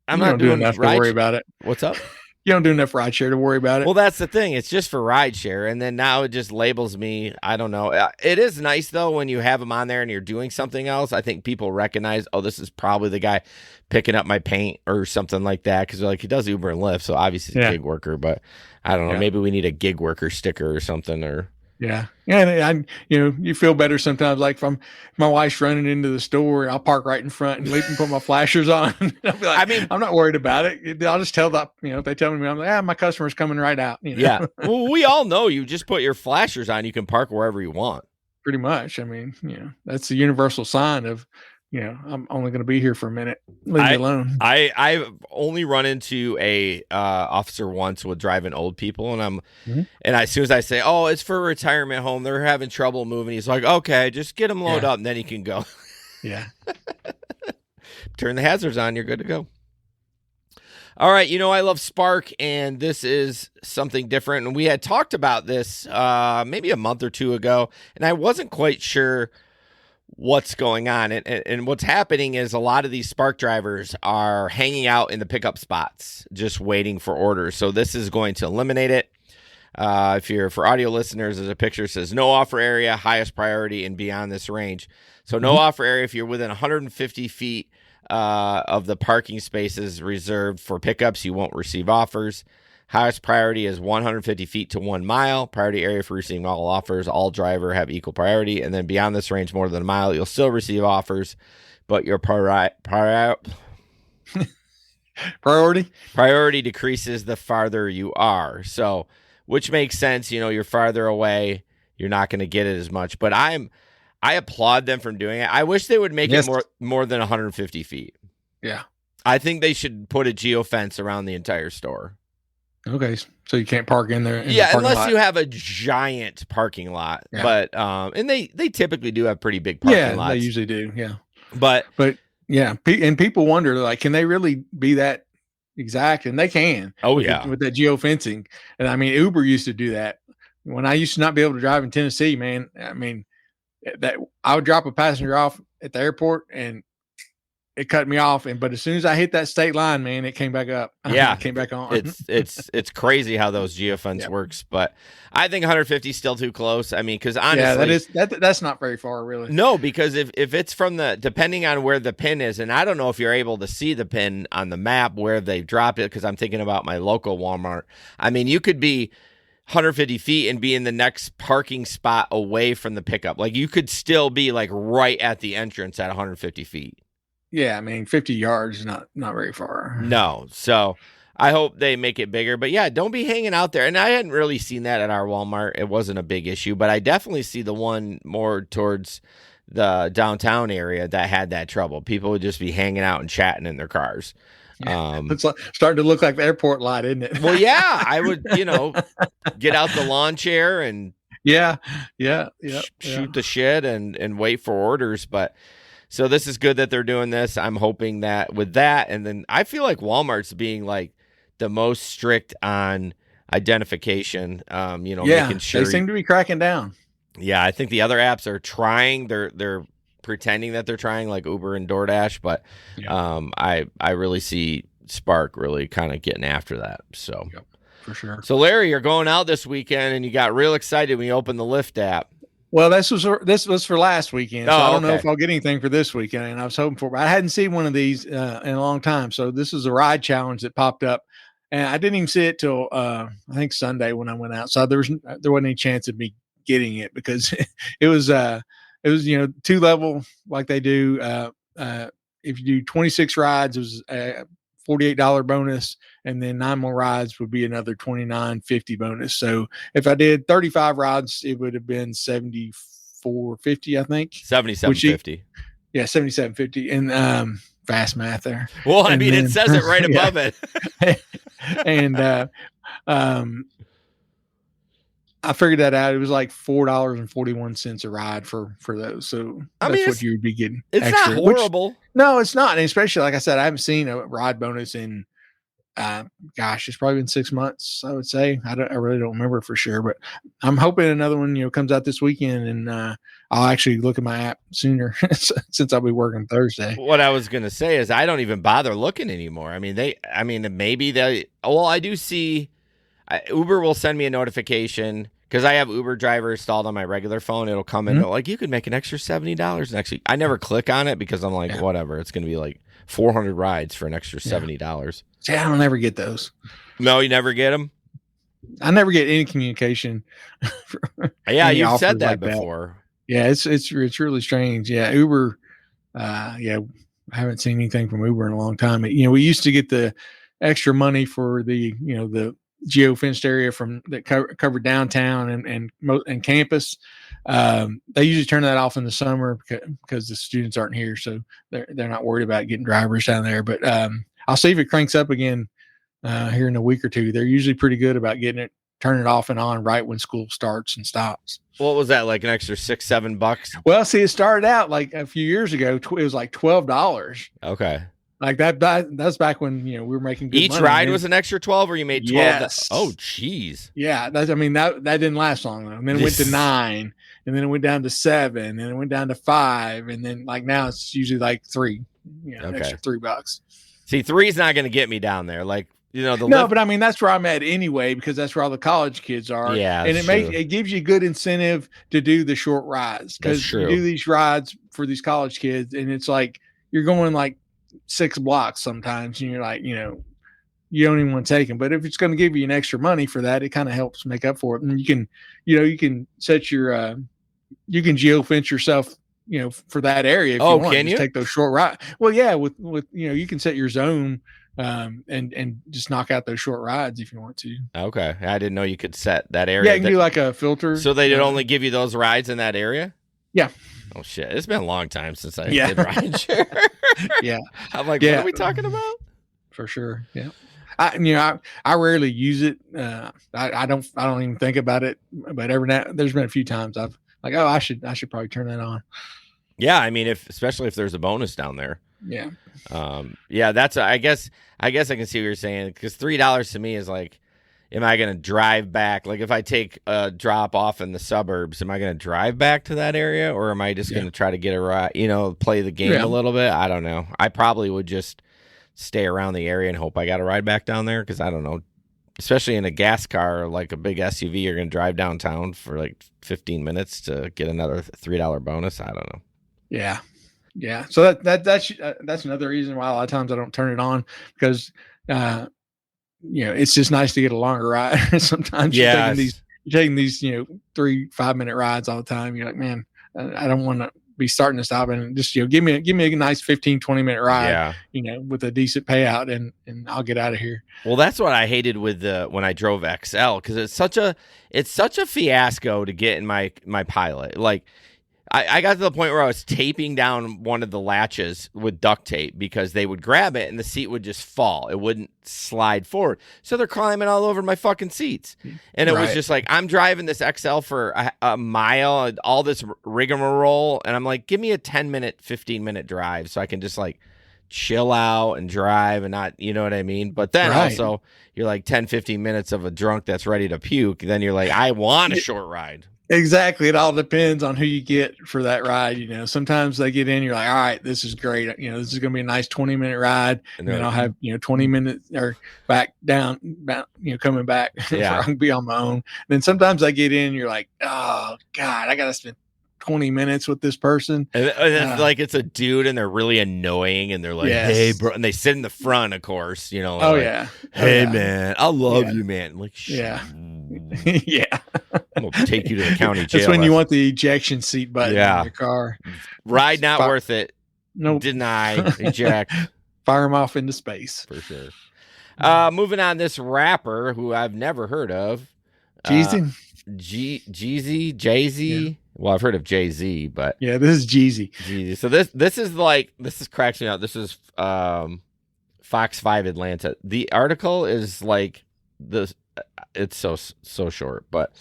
I'm not doing enough to worry about it. What's up? You don't do enough rideshare to worry about it. Well, that's the thing. It's just for rideshare, and then now it just labels me. I don't know. It is nice though when you have them on there and you're doing something else. I think people recognize, oh, this is probably the guy picking up my paint or something like that because they're like, he does Uber and Lyft, so obviously he's a gig worker. But I don't know. Maybe we need a gig worker sticker or something or. Yeah. And you feel better sometimes. Like if my wife's running into the store, I'll park right in front and leap and put my flashers on. I'll be like, I'm not worried about it. I'll just tell if they tell me, I'm like, my customer's coming right out. Yeah. Well, we all know you just put your flashers on. You can park wherever you want. Pretty much. I mean, that's the universal sign of, I'm only going to be here for a minute. Leave me alone. I've only run into a officer once with driving old people, and and as soon as I say, "Oh, it's for a retirement home," they're having trouble moving. He's like, "Okay, just get them loaded up, and then you can go." Yeah. Turn the hazards on. You're good to go. All right, I love Spark, and this is something different. And we had talked about this maybe a month or two ago, and I wasn't quite sure what's going on. And what's happening is a lot of these Spark drivers are hanging out in the pickup spots, just waiting for orders. So this is going to eliminate it. For audio listeners, there's a picture that says no offer area, highest priority, and beyond this range. So no offer area if you're within 150 feet of the parking spaces reserved for pickups, you won't receive offers. Highest priority is 150 feet to 1 mile. Priority area for receiving all offers. All driver have equal priority. And then beyond this range, more than a mile, you'll still receive offers, but your priority decreases the farther you are. So, which makes sense. You're farther away, you're not going to get it as much. But I applaud them from doing it. I wish they would make it more than 150 feet. Yeah. I think they should put a geo-fence around the entire store. Okay, so you can't park in there. Unless you have a giant parking lot. Yeah. But and they typically do have pretty big parking lots. Yeah, they usually do. Yeah, but yeah, and people wonder like, can they really be that exact? And they can. Oh yeah, with that geo-fencing. And I mean, Uber used to do that. When I used to not be able to drive in Tennessee, man. I mean, that I would drop a passenger off at the airport and it cut me off. But as soon as I hit that state line, man, it came back up. Yeah, it came back on. it's crazy how those geofence Yep. works, but I think 150 is still too close. I mean, because Yeah, honestly, that's not very far, really. no, because if it's from depending on where the pin is, and I don't know if you're able to see the pin on the map where they've dropped it, because I'm thinking about my local Walmart. I mean, you could be 150 feet and be in the next parking spot away from the pickup. Like, you could still be like right at the entrance at 150 feet. Yeah, I mean, 50 yards is not very far. No. So I hope they make it bigger. But yeah, don't be hanging out there. And I hadn't really seen that at our Walmart. It wasn't a big issue, but I definitely see the one more towards the downtown area that had that trouble. People would just be hanging out and chatting in their cars. It's starting to look like the airport lot, isn't it? Well, yeah, I would, get out the lawn chair and shoot the shit and wait for orders. But so this is good that they're doing this. I'm hoping that with that, and then I feel like Walmart's being like the most strict on identification. Making sure they seem to be cracking down. Yeah, I think the other apps are trying. They're pretending that they're trying, like Uber and DoorDash, but I really see Spark really kind of getting after that. So for sure. So Larry, you're going out this weekend, and you got real excited when you opened the Lyft app. Well, this was for last weekend, so I don't know okay. if I'll get anything for this weekend, and I was hoping for, but I hadn't seen one of these in a long time. So this is a ride challenge that popped up, and I didn't even see it till I think Sunday when I went out. So there wasn't any chance of me getting it because it was 2-level like they do. If you do 26 rides, it was a $48 bonus, and then 9 more rides would be another $29.50 bonus. So if I did 35 rides, it would have been $74.50, I think. $77.50. Yeah, $77.50, and fast math there. Well, I mean, it says it right above it. And I figured that out. It was like $4.41 a ride for those. So that's what you would be getting. It's extra, not horrible. No, it's not. And especially, like I said, I haven't seen a ride bonus in, it's probably been 6 months, I would say. I really don't remember for sure, but I'm hoping another one, comes out this weekend, and I'll actually look at my app sooner since I'll be working Thursday. What I was going to say is I don't even bother looking anymore. I do see Uber will send me a notification because I have Uber driver installed on my regular phone. It'll come in like, you could make an extra $70. And actually, I never click on it because I'm like, whatever. It's going to be like 400 rides for an extra $70. See, I don't ever get those. No, you never get them? I never get any communication. Yeah, you've said that before. Yeah, it's really strange. Yeah, Uber. I haven't seen anything from Uber in a long time. We used to get the extra money for the geo-fenced area from that covered downtown and campus. They usually turn that off in the summer because the students aren't here, so they're not worried about getting drivers down there. But I'll see if it cranks up again here in a week or two. They're usually pretty good about turning it off and on right when school starts and stops. What was that, like an extra $6-7? Well, see, it started out like a few years ago. It was like $12. Okay. Like that's back when we were making good each money. Ride was an extra 12, or you made 12. Yes. Oh, geez. Yeah, that didn't last long though. And then it went to 9, and then it went down to 7, and it went down to 5, and then like now it's usually like 3. Extra $3. See, 3's not going to get me down there. Like but I mean that's where I'm at anyway because that's where all the college kids are. Yeah, and it gives you good incentive to do the short rides because you do these rides for these college kids, and it's like you're going like 6 blocks sometimes, and you're like, you don't even want to take them. But if it's going to give you an extra money for that, it kind of helps make up for it. And you can set your, you can geo-fence yourself, for that area. If you want. Can you take those short rides? Well, yeah, with you can set your zone, and just knock out those short rides if you want to. Okay, I didn't know you could set that area. Yeah, you can do like a filter. So they only give you those rides in that area. Yeah. Oh shit! It's been a long time since I did ride share. Yeah, I'm like, what are we talking about? For sure. Yeah, I rarely use it. I don't even think about it. But every now there's been a few times I've like, I should probably turn that on. Yeah, I mean, especially if there's a bonus down there. Yeah. That's I guess I can see what you're saying because $3 to me is like am I going to drive back? Like if I take a drop off in the suburbs, am I going to drive back to that area, or am I just going to try to get a ride, play the game a little bit? I don't know. I probably would just stay around the area and hope I got a ride back down there, because I don't know. Especially in a gas car, like a big SUV, you're going to drive downtown for like 15 minutes to get another $3 bonus. I don't know. Yeah. Yeah. So that's another reason why a lot of times I don't turn it on, because, it's just nice to get a longer ride. Sometimes you're taking these 3-5 minute rides all the time. You're like, man, I don't want to be starting to stop and just, give me a nice 15-20 minute ride, with a decent payout, and I'll get out of here. Well, that's what I hated with when I drove XL, because it's such a fiasco to get in my Pilot. Like I got to the point where I was taping down one of the latches with duct tape, because they would grab it and the seat would just fall. It wouldn't slide forward. So they're climbing all over my fucking seats. And it was just like, I'm driving this XL for a mile, all this rigmarole. And I'm like, give me a 10-minute, 15-minute drive so I can just like chill out and drive and not, you know what I mean? But then also you're like 10, 15 minutes of a drunk that's ready to puke. Then you're like, I want a short ride. Exactly. It all depends on who you get for that ride. Sometimes they get in, you're like, all right, this is great. This is going to be a nice 20-minute ride. And then I'll have, 20 minutes or back down, coming back. Yeah. I can be on my own. And then sometimes I get in, you're like, oh God, I got to spend 20 minutes with this person. And it's like, it's a dude and they're really annoying and they're like, hey, bro. And they sit in the front, of course, Hey, man, I love you, man. I'm like, yeah. I'm gonna take you to the county jail. That's when you want the ejection seat button in your car. Ride not worth it. Nope. Deny. Eject. Fire them off into space. For sure. Moving on, this rapper who I've never heard of. Jeezy? Jeezy? Jay-Z? Yeah. Well, I've heard of Jay-Z, but... Yeah, this is Jeezy. Jeezy. So this cracks me out. This is Fox 5 Atlanta. The article is like this. It's so short, but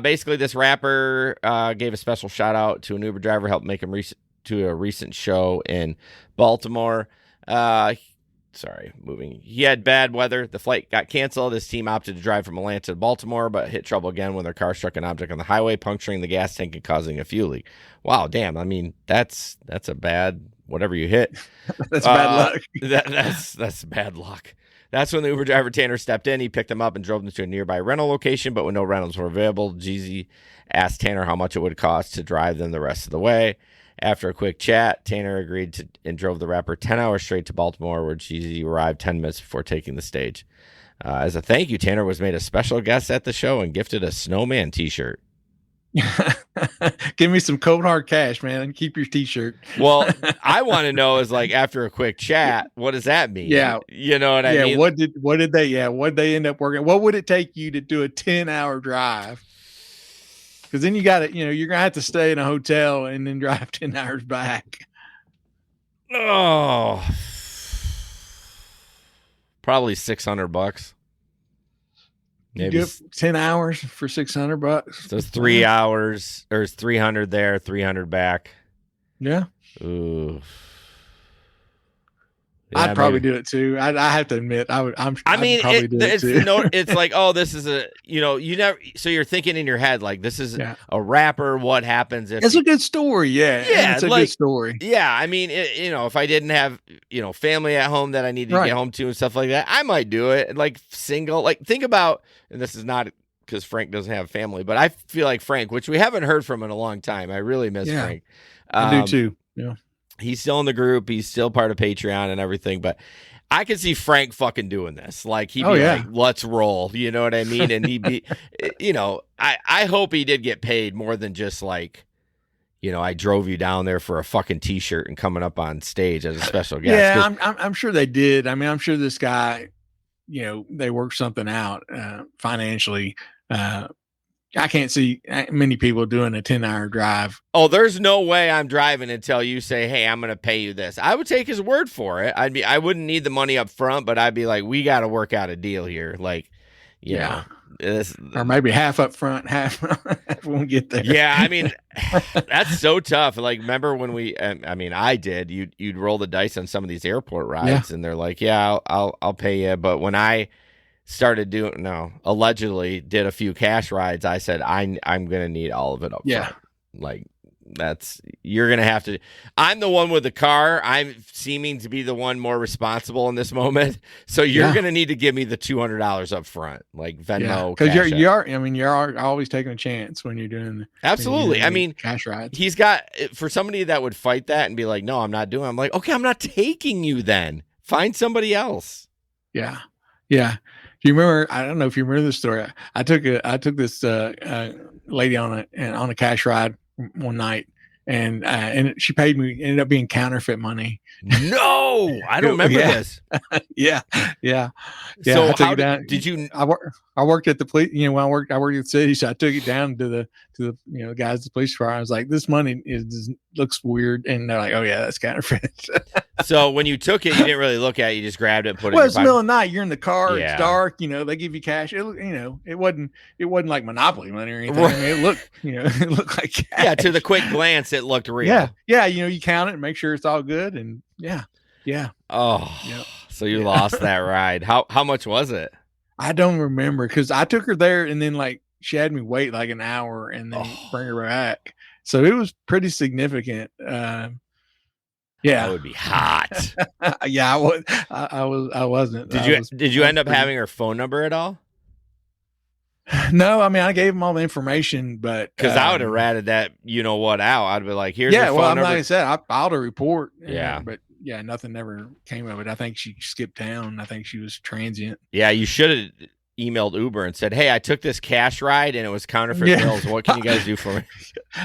basically this rapper gave a special shout out to an Uber driver, helped make him to a recent show in Baltimore. He had bad weather. The flight got canceled. His team opted to drive from Atlanta to Baltimore, but hit trouble again when their car struck an object on the highway, puncturing the gas tank and causing a fuel leak. Wow, damn. I mean, that's a bad whatever you hit. That's bad luck. That's bad luck. That's when the Uber driver Tanner stepped in. He picked them up and drove them to a nearby rental location, but when no rentals were available, Jeezy asked Tanner how much it would cost to drive them the rest of the way. After a quick chat, Tanner agreed and drove the rapper 10 hours straight to Baltimore, where Jeezy arrived 10 minutes before taking the stage. As a thank you, Tanner was made a special guest at the show and gifted a snowman t-shirt. Give me some cold hard cash, man, and keep your t-shirt. Well, I want to know is like, after a quick chat, what does that mean? Yeah. You know what I mean? What did they end up working? What would it take you to do a 10-hour drive? Because then you got to, you're going to have to stay in a hotel and then drive 10 hours back. Oh, probably $600. Maybe 10 hours for $600. So it's 3 hours, or it's 300 there, 300 back. Yeah. Ooh. Yeah, I'd probably do it too. I have to admit, it's like, oh, this is you never. So you're thinking in your head like, this is a rapper. What happens if it's a good story? Yeah, it's a good story. Yeah, I mean, if I didn't have family at home that I needed to get home to and stuff like that, I might do it. Like single, like think about, and this is not because Frank doesn't have family, but I feel like Frank, which we haven't heard from in a long time. I really miss Frank. I do too. Yeah. He's still in the group. He's still part of Patreon and everything. But I could see Frank fucking doing this. Like, he'd be like, let's roll. You know what I mean? And he'd be, I hope he did get paid more than just like, I drove you down there for a fucking t-shirt and coming up on stage as a special guest. Yeah, I'm sure they did. I mean, I'm sure this guy, they worked something out financially. I can't see many people doing a 10-hour drive. Oh, there's no way I'm driving until you say, hey, I'm going to pay you this. I would take his word for it. I wouldn't need the money up front, but I'd be like, we got to work out a deal here. Like, or maybe half up front, half when we get there. Yeah. I mean, that's so tough. Like, remember when I did, you'd roll the dice on some of these airport rides and they're like, yeah, I'll pay you. But when I allegedly did a few cash rides, I said, I'm going to need all of it up front. Like, you're going to have to. I'm the one with the car. I'm seeming to be the one more responsible in this moment. So you're going to need to give me the $200 up front, like Venmo. Because you're always taking a chance when you're doing. Absolutely. I mean, cash rides. He's got, for somebody that would fight that and be like, no, I'm not doing it. I'm like, okay, I'm not taking you then. Find somebody else. Yeah. Yeah. Do you remember? I don't know if you remember the story. I took this lady on a cash ride one night, and she paid me. Ended up being counterfeit money. No, I don't remember this. Yeah. So how did you? I worked at the police. I worked at the city, so I took it down to the guys at the police department. I was like, this money looks weird, and they're like, oh yeah, that's counterfeit. So when you took it, you didn't really look at it. You just grabbed it and put it in your pocket. Well, it's the middle of the night. You're in the car. Yeah. It's dark. They give you cash. It wasn't like Monopoly money or anything. Right. I mean, it looked like cash. Yeah, to the quick glance, it looked real. Yeah. You count it and make sure it's all good. And yeah. Oh, yep. So you lost that ride. How much was it? I don't remember because I took her there and then like she had me wait like an hour and then bring her back. So it was pretty significant. Yeah, that would be hot. Yeah, I wasn't. Did you end up having her phone number at all? No, I mean I gave them all the information, but because I would have ratted that out. I'd be like, here's your phone number. Like I said, I filed a report. Yeah, but yeah, nothing ever came of it. I think she skipped town. I think she was transient. Yeah, you should have emailed Uber and said, hey, I took this cash ride and it was counterfeit bills. What can you guys do for me?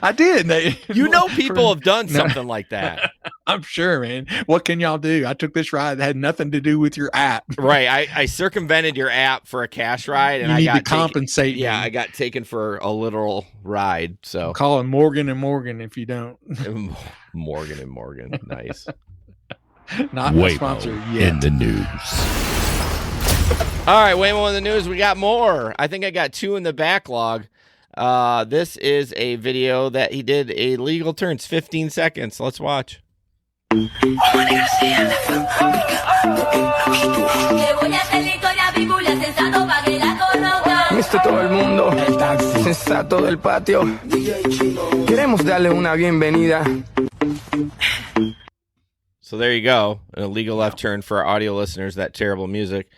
I did. People have done something like that. I'm sure, man. What can y'all do? I took this ride that had nothing to do with your app. Right. I circumvented your app for a cash ride and I got to compensate. Yeah, I got taken for a literal ride. So I'm calling Morgan and Morgan if you don't. Morgan and Morgan. Nice. Not a sponsor yet. In the news. All right, Waymo in the news. We got more. I think I got 2 in the backlog. This is a video that he did a legal turn. It's 15 seconds. Let's watch. Mister todo el mundo, sensato del patio. Queremos darle una bienvenida. So there you go. An illegal left turn for our audio listeners, that terrible music.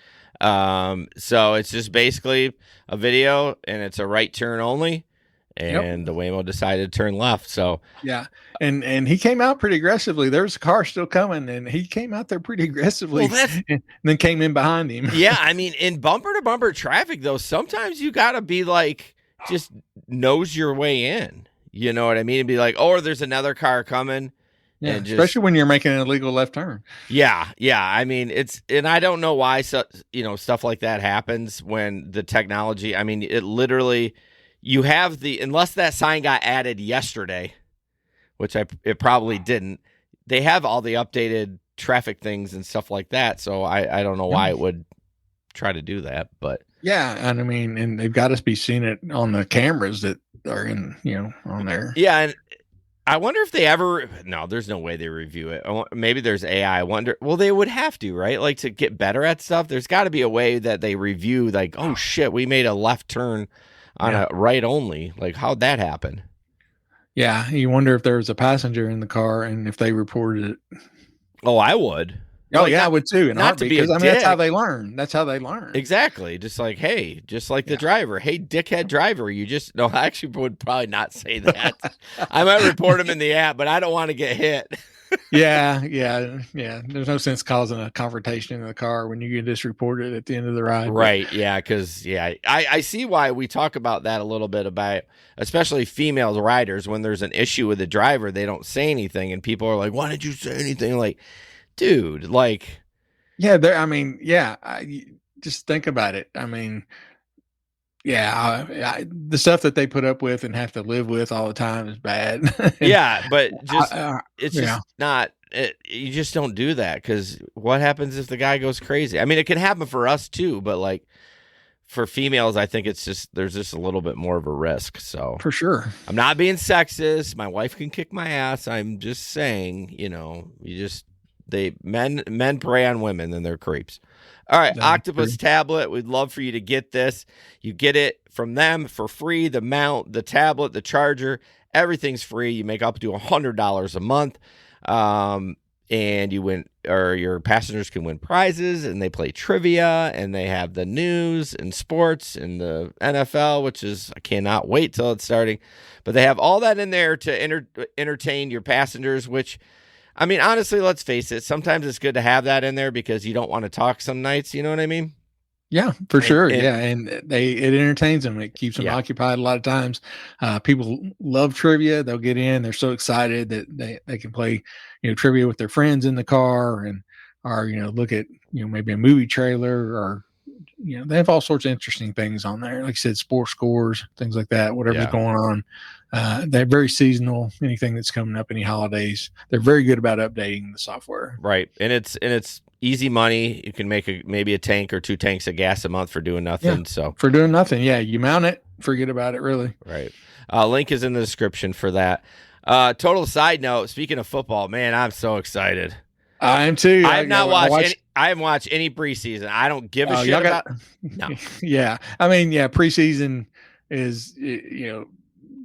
So it's just basically a video and it's a right turn only. And the Waymo decided to turn left. So yeah. And he came out pretty aggressively. There's a car still coming and he came out there pretty aggressively and then came in behind him. Yeah. I mean, in bumper to bumper traffic though, sometimes you gotta be like, just nose your way in, you know what I mean? And be like, oh, there's another car coming. Yeah, especially when you're making an illegal left turn. Yeah. I mean, and I don't know why stuff like that happens when the technology. I mean, it literally, you have unless that sign got added yesterday, which it probably didn't. They have all the updated traffic things and stuff like that. So I don't know why it would try to do that, but yeah, and I mean, and they've got to be seeing it on the cameras that are on there. Yeah, and I wonder if they ever. No, there's no way they review it. Maybe there's AI. I wonder. Well, they would have to, right? Like to get better at stuff. There's got to be a way that they review. Like, oh shit, we made a left turn on a right only. Like, how'd that happen? Yeah, you wonder if there was a passenger in the car and if they reported it. Oh, I would. Oh, yeah, I would too. Not to be because that's how they learn. That's how they learn. Exactly. Just like, hey, just like the driver. Hey, dickhead driver. I actually would probably not say that. I might report him in the app, but I don't want to get hit. Yeah. There's no sense causing a confrontation in the car when you can just report it at the end of the ride. Right. Yeah. Because, I see why we talk about that a little bit about, especially female riders, when there's an issue with the driver, they don't say anything. And people are like, why did you say anything? Like, dude, like. Yeah. Just think about it. I mean, yeah, the stuff that they put up with and have to live with all the time is bad. Yeah, but it's just not. You just don't do that because what happens if the guy goes crazy? I mean, it can happen for us too, but like for females, I think there's just a little bit more of a risk. So for sure, I'm not being sexist. My wife can kick my ass. I'm just saying, you just Men prey on women and they're creeps. All right, That's Octopus true. tablet. We'd love for you to get this. You get it from them for free. The mount, the tablet, the charger, everything's free. You make up to $100 a month. And you win, or your passengers can win prizes, and they play trivia, and they have the news and sports and the NFL, which is, I cannot wait till it's starting. But they have all that in there to entertain your passengers, which, I mean, honestly, let's face it. Sometimes it's good to have that in there because you don't want to talk some nights. You know what I mean? Yeah, for sure. And- Yeah, and it entertains them. It keeps them occupied a lot of times. People love trivia. They'll get in. They're so excited that they can play, trivia with their friends in the car or look at maybe a movie trailer or they have all sorts of interesting things on there. Like you said, sports scores, things like that. Whatever's going on. They're very seasonal. Anything that's coming up, any holidays, they're very good about updating the software. Right, and it's easy money. You can make maybe a tank or 2 tanks of gas a month for doing nothing. Yeah, so for doing nothing, you mount it, forget about it. Really, right. Link is in the description for that. Total side note. Speaking of football, man, I'm so excited. I am too. I have not watched. I haven't watched any preseason. I don't give a shit about. No. Yeah, I mean, preseason is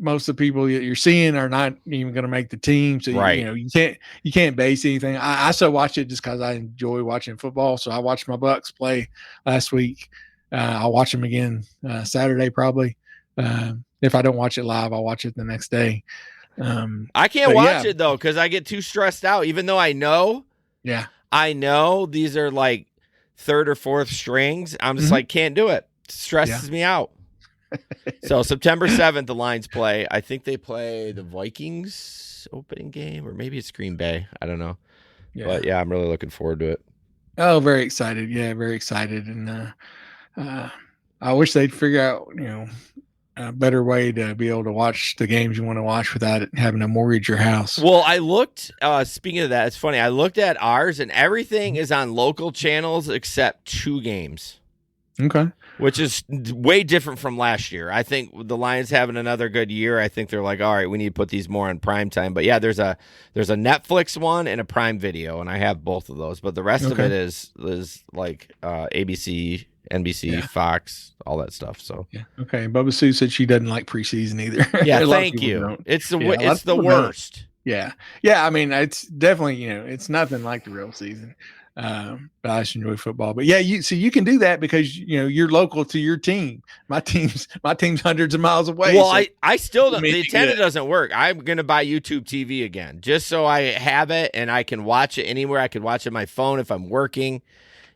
most of the people you're seeing are not even going to make the team. So right. You can't base anything. I still watch it just because I enjoy watching football. So I watched my Bucks play last week. I'll watch them again Saturday probably. If I don't watch it live, I'll watch it the next day. I can't watch it though because I get too stressed out. Even though I know. Yeah. I know these are like 3rd or 4th strings. I'm just like, can't do it. Stresses me out. So September 7th, the Lions play. I think they play the Vikings opening game, or maybe it's Green Bay. I don't know. Yeah. But I'm really looking forward to it. Oh, very excited. Yeah, very excited. And I wish they'd figure out, a better way to be able to watch the games you want to watch without having to mortgage your house. Well, I looked, speaking of that, it's funny. I looked at ours and everything is on local channels except 2 games. Okay. Which is way different from last year. I think the Lions having another good year. I think they're like, all right, we need to put these more on prime time. But yeah, there's a Netflix one and a Prime Video, and I have both of those. But the rest of it is like ABC, NBC, Fox, all that stuff. So okay. Bubba Sue said she doesn't like preseason either. Yeah, thank you. Don't. It's the worst. Yeah. I mean, it's definitely it's nothing like the real season. But I just enjoy football. But you can do that because you're local to your team. My team's hundreds of miles away. Well, so I still don't. The antenna doesn't work. I'm gonna buy YouTube TV again just so I have it and I can watch it anywhere. I can watch it on my phone if I'm working.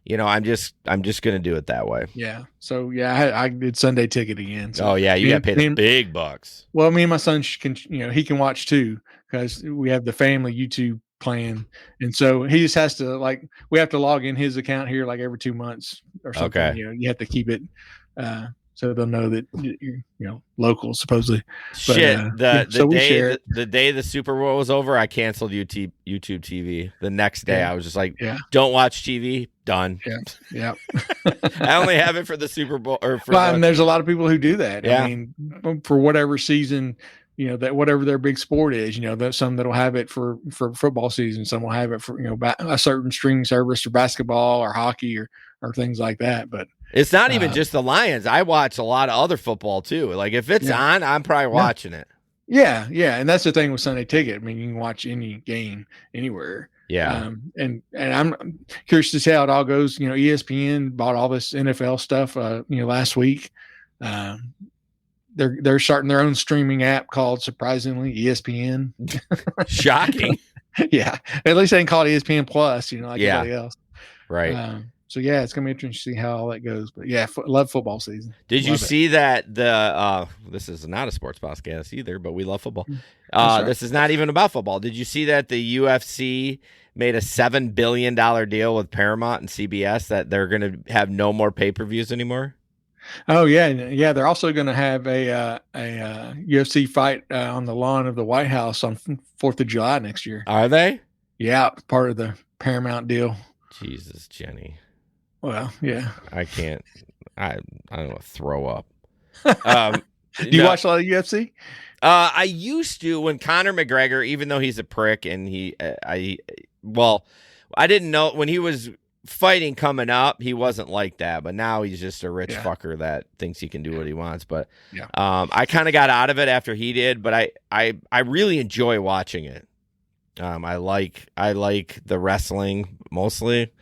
I'm just gonna do it that way. Yeah. So I did Sunday Ticket again. So you got paid the big bucks. Well, me and my son can he can watch too because we have the family YouTube plan, and so he just has to we have to log in his account here every 2 months or something. Okay. You have to keep it so they'll know that you're local supposedly. Shit, the day the Super Bowl was over, I canceled YouTube TV. The next day, I was just like, don't watch TV. Done. Yeah. I only have it for the Super Bowl and there's a lot of people who do that. Yeah. I mean, for whatever season. That whatever their big sport is, there's some that'll have it for football season. Some will have it for, a certain streaming service for basketball or hockey or things like that. But it's not even just the Lions. I watch a lot of other football too. Like if it's on, I'm probably watching it. Yeah. And that's the thing with Sunday Ticket. I mean, you can watch any game anywhere. Yeah. And I'm curious to see how it all goes. ESPN bought all this NFL stuff, last week. They're starting their own streaming app called, surprisingly, ESPN. Shocking. Yeah. At least they can call it ESPN Plus, everybody else. Right. So it's gonna be interesting to see how all that goes. But love football season. Did you see that this is not a sports podcast either, but we love football. This is not even about football. Did you see that the UFC made a $7 billion deal with Paramount and CBS that they're gonna have no more pay-per-views anymore? Oh yeah. They're also going to have a UFC fight on the lawn of the White House on 4th of July next year. Are they? Yeah, part of the Paramount deal. Jesus, Jenny. Well, yeah. I can't. I don't know. Throw up. Do you watch a lot of UFC? I used to when Conor McGregor, even though he's a prick and I didn't know when he was fighting coming up, he wasn't like that, but now he's just a rich fucker that thinks he can do what he wants. But I kind of got out of it after he did, but I really enjoy watching it. I like the wrestling mostly.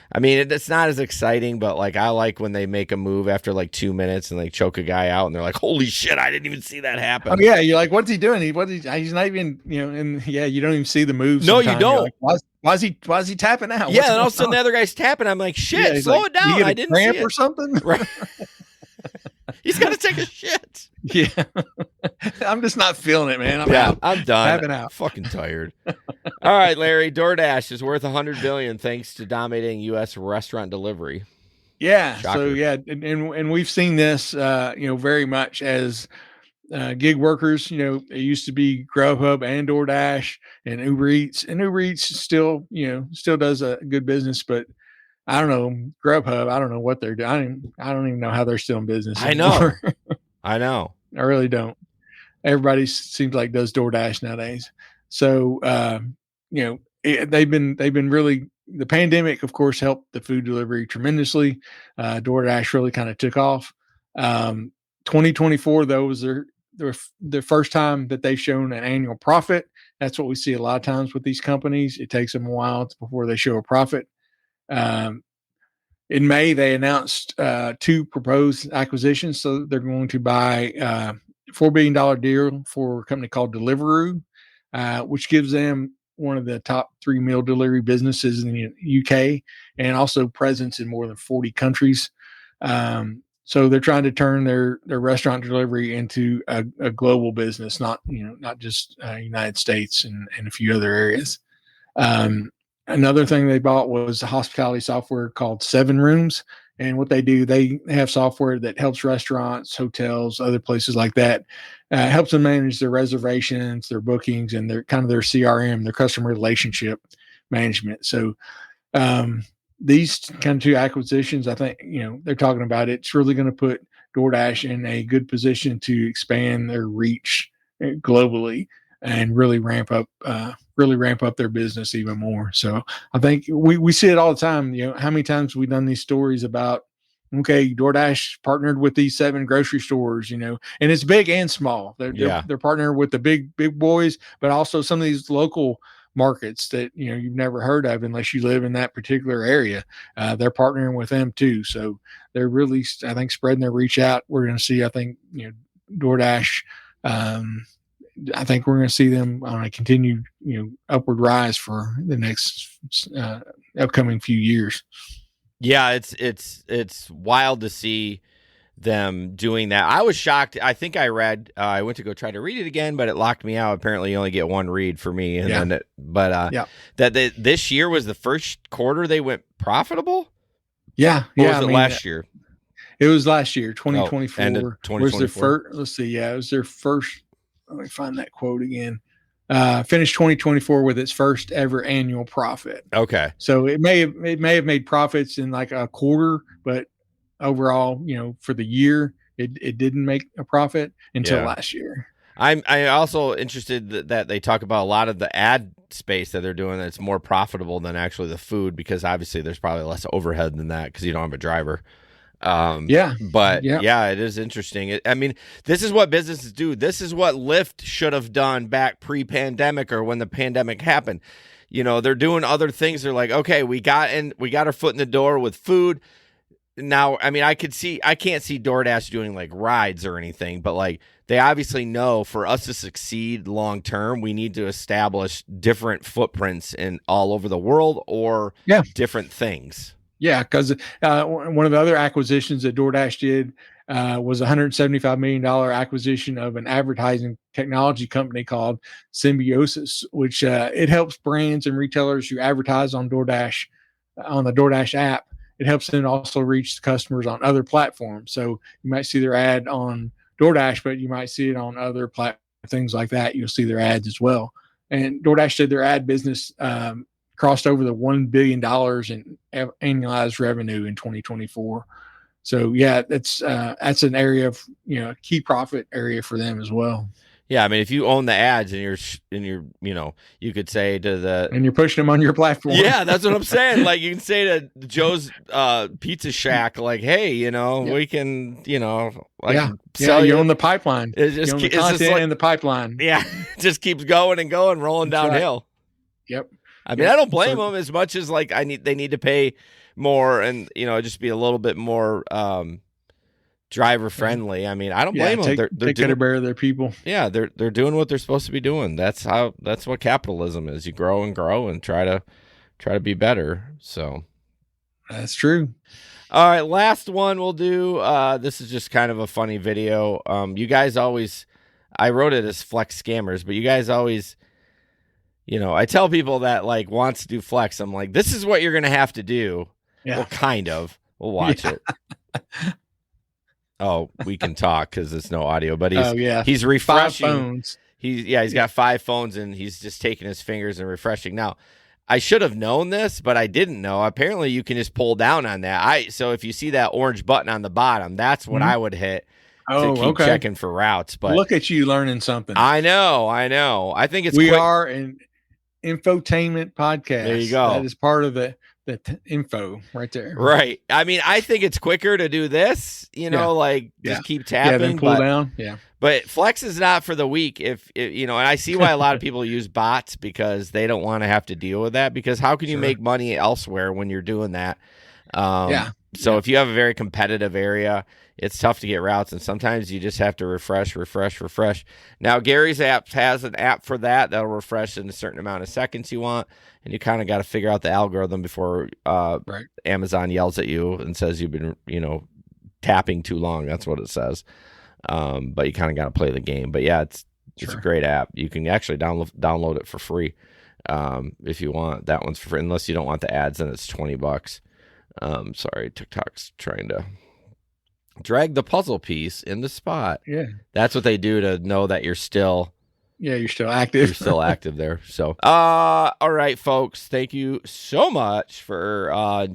I mean, it's not as exciting, but like I like when they make a move after like 2 minutes and they choke a guy out, and they're like, "Holy shit, I didn't even see that happen." Oh yeah, you're like, "What's he doing? He's not even, and you don't even see the moves." No, you don't. Like, why is he tapping out? Yeah, and all of a sudden the other guy's tapping. I'm like, "Shit, slow it down! I didn't see it." Or something. Right. He's got to take a shit. Yeah, I'm just not feeling it, man. I'm out. I'm done. Tapping out. Fucking tired. All right, Larry. DoorDash is worth $100 billion thanks to dominating U.S. restaurant delivery. Yeah. Shocker. So and we've seen this, very much as gig workers. It used to be Grubhub and DoorDash and Uber Eats, and Uber Eats still does a good business, but I don't know Grubhub. I don't know what they're doing. I don't even know how they're still in business anymore. I know. I really don't. Everybody seems like does DoorDash nowadays. So, they've been really, the pandemic, of course, helped the food delivery tremendously. DoorDash really kind of took off. 2024, though, was the first time that they've shown an annual profit. That's what we see a lot of times with these companies. It takes them a while before they show a profit. In May, they announced 2 proposed acquisitions. So they're going to buy a $4 billion deal for a company called Deliveroo, which gives them one of the top 3 meal delivery businesses in the UK, and also presence in more than 40 countries. So they're trying to turn their restaurant delivery into a global business, not just United States and a few other areas. Another thing they bought was a hospitality software called 7 Rooms. And what they do, they have software that helps restaurants, hotels, other places like that, helps them manage their reservations, their bookings, and their kind of their CRM, their customer relationship management. So these kind of 2 acquisitions, I think, they're talking about it's really going to put DoorDash in a good position to expand their reach globally and really ramp up their business even more. So I think we see it all the time. How many times we've done these stories about, okay, DoorDash partnered with these 7 grocery stores, and it's big and small. They're partnering with the big boys, but also some of these local markets that you've never heard of unless you live in that particular area. They're partnering with them too. So they're really, I think, spreading their reach out. We're going to see, I think, DoorDash. I think we're going to see them on a continued, upward rise for the next upcoming few years. Yeah, it's wild to see them doing that. I was shocked. I think I read. I went to go try to read it again, but it locked me out. Apparently, you only get one read for me, and then this year was the first quarter they went profitable. Yeah, or was it last year? It was last year, 2024. End of 2024. Was their first? Let's see. Yeah, it was their first. Let me find that quote again. Finished 2024 with its first ever annual profit. Okay. So it may have made profits in like a quarter, but overall, for the year, it didn't make a profit until last year. I'm also interested that they talk about a lot of the ad space that they're doing that's more profitable than actually the food, because obviously there's probably less overhead than that because you don't have a driver. It is interesting. I mean, this is what businesses do. This is what Lyft should have done back pre-pandemic or when the pandemic happened. They're doing other things. They're like, okay, we got our foot in the door with food. Now, I mean, I can't see DoorDash doing like rides or anything, but like they obviously know for us to succeed long term, we need to establish different footprints in all over the world or different things. Yeah, because one of the other acquisitions that DoorDash did was a $175 million acquisition of an advertising technology company called Symbiosis, which it helps brands and retailers who advertise on DoorDash, on the DoorDash app. It helps them also reach the customers on other platforms. So you might see their ad on DoorDash, but you might see it on other platforms, things like that. You'll see their ads as well. And DoorDash did their ad business crossed over the $1 billion in annualized revenue in 2024. So that's an area of, a key profit area for them as well. Yeah, I mean, if you own the ads and you're, you could say to the and you're pushing them on your platform. Yeah, that's what I'm saying. Like you can say to Joe's Pizza Shack, like, hey, we can, sell you on the pipeline. It's just, you own the content in the pipeline. Yeah, it just keeps going and going, rolling downhill. Right. Yep. I mean, I don't blame them as much as like they need to pay more and just be a little bit more driver friendly. I mean, I don't blame them. They're taking care of their people. Yeah, they're doing what they're supposed to be doing. That's what capitalism is. You grow and try to be better. So that's true. All right, last one we'll do. This is just kind of a funny video. You guys always, I wrote it as flex scammers, but you guys always, I tell people that like wants to do flex. I'm like, this is what you're gonna have to do. Yeah. Well, kind of. We'll watch it. Oh, we can talk because it's no audio, but he's refreshing. 5 phones. He's got 5 phones and he's just taking his fingers and refreshing. Now, I should have known this, but I didn't know. Apparently, you can just pull down on that. So if you see that orange button on the bottom, that's what I would hit to keep checking for routes. But look at you learning something. I know. I think we are an infotainment podcast. There you go. That is part of the info right there. Right. I mean, I think it's quicker to do this, just keep tapping. Then pull down. Yeah. But flex is not for the weak. If and I see why a lot of people use bots because they don't want to have to deal with that. Because how can you make money elsewhere when you're doing that? So if you have a very competitive area, it's tough to get routes, and sometimes you just have to refresh. Now, Gary's app has an app for that that'll refresh in a certain amount of seconds you want, and you kind of got to figure out the algorithm before Amazon yells at you and says you've been, tapping too long. That's what it says. But you kind of got to play the game. But yeah, it's a great app. You can actually download it for free if you want. That one's for free, unless you don't want the ads, then it's $20. Sorry, TikTok's trying to drag the puzzle piece in the spot. Yeah. That's what they do to know that you're still active. You're still active there. So, all right, folks, thank you so much for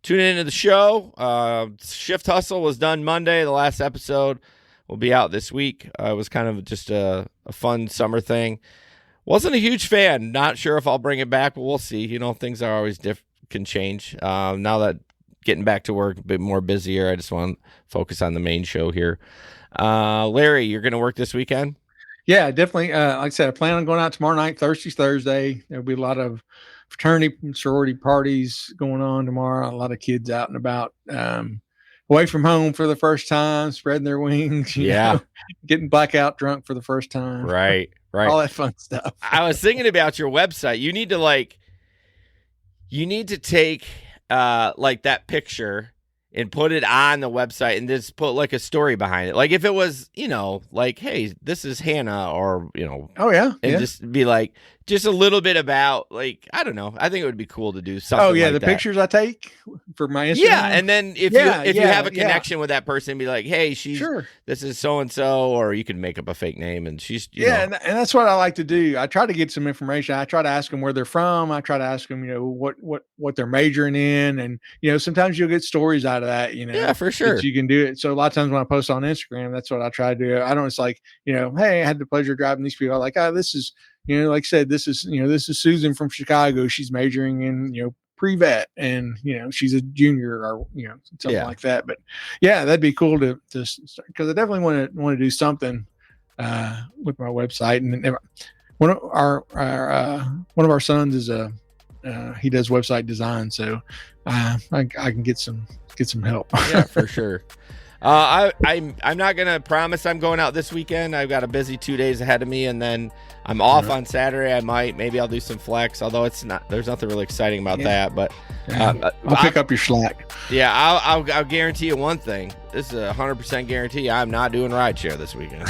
tuning into the show. Shift Hustle was done Monday. The last episode will be out this week. It was kind of just a fun summer thing. Wasn't a huge fan. Not sure if I'll bring it back, but we'll see. Things are always can change. Now that getting back to work, a bit more busier, I just want to focus on the main show here. Larry, you're going to work this weekend? Yeah, definitely. Like I said, I plan on going out tomorrow night. Thursday. There'll be a lot of fraternity and sorority parties going on tomorrow. A lot of kids out and about, away from home for the first time, spreading their wings. Getting blackout drunk for the first time. Right. All that fun stuff. I was thinking about your website. You need to take that picture and put it on the website and just put like a story behind it. Like if it was, hey, this is Hannah, or, just be like, just a little bit about, like, I don't know. I think it would be cool to do something like that. The pictures I take for my Instagram. Yeah, and then if you have a connection with that person, be like, hey, this is so-and-so, or you can make up a fake name and she's, and that's what I like to do. I try to get some information. I try to ask them where they're from. I try to ask them, what they're majoring in. And, sometimes you'll get stories out of that, Yeah, for sure. You can do it. So a lot of times when I post on Instagram, that's what I try to do. I don't, it's like, hey, I had the pleasure of driving these people. I'm like, this is, like I said, this is Susan from Chicago. She's majoring in, pre-vet, and, she's a junior, or, something like that. But yeah, that'd be cool to start, because I definitely want to do something with my website. And one of our sons is he does website design, so I can get some help. Yeah, for sure. I'm not gonna promise I'm going out this weekend. I've got a busy 2 days ahead of me, and then I'm off on Saturday. Maybe I'll do some flex, although there's nothing really exciting about that. But I'll pick up your slack. Yeah, I'll guarantee you one thing. This is a 100% guarantee. I'm not doing rideshare this weekend.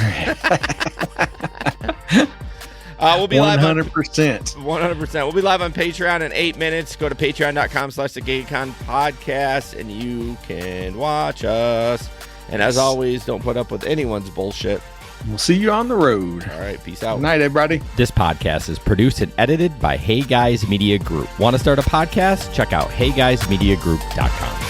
We'll be 100%. 100%. We'll be live on Patreon in 8 minutes. Go to patreon.com/thegaycon podcast and you can watch us. And as always, don't put up with anyone's bullshit. We'll see you on the road. All right. Peace out. Good night, everybody. This podcast is produced and edited by Hey Guys Media Group. Want to start a podcast? Check out heyguysmediagroup.com.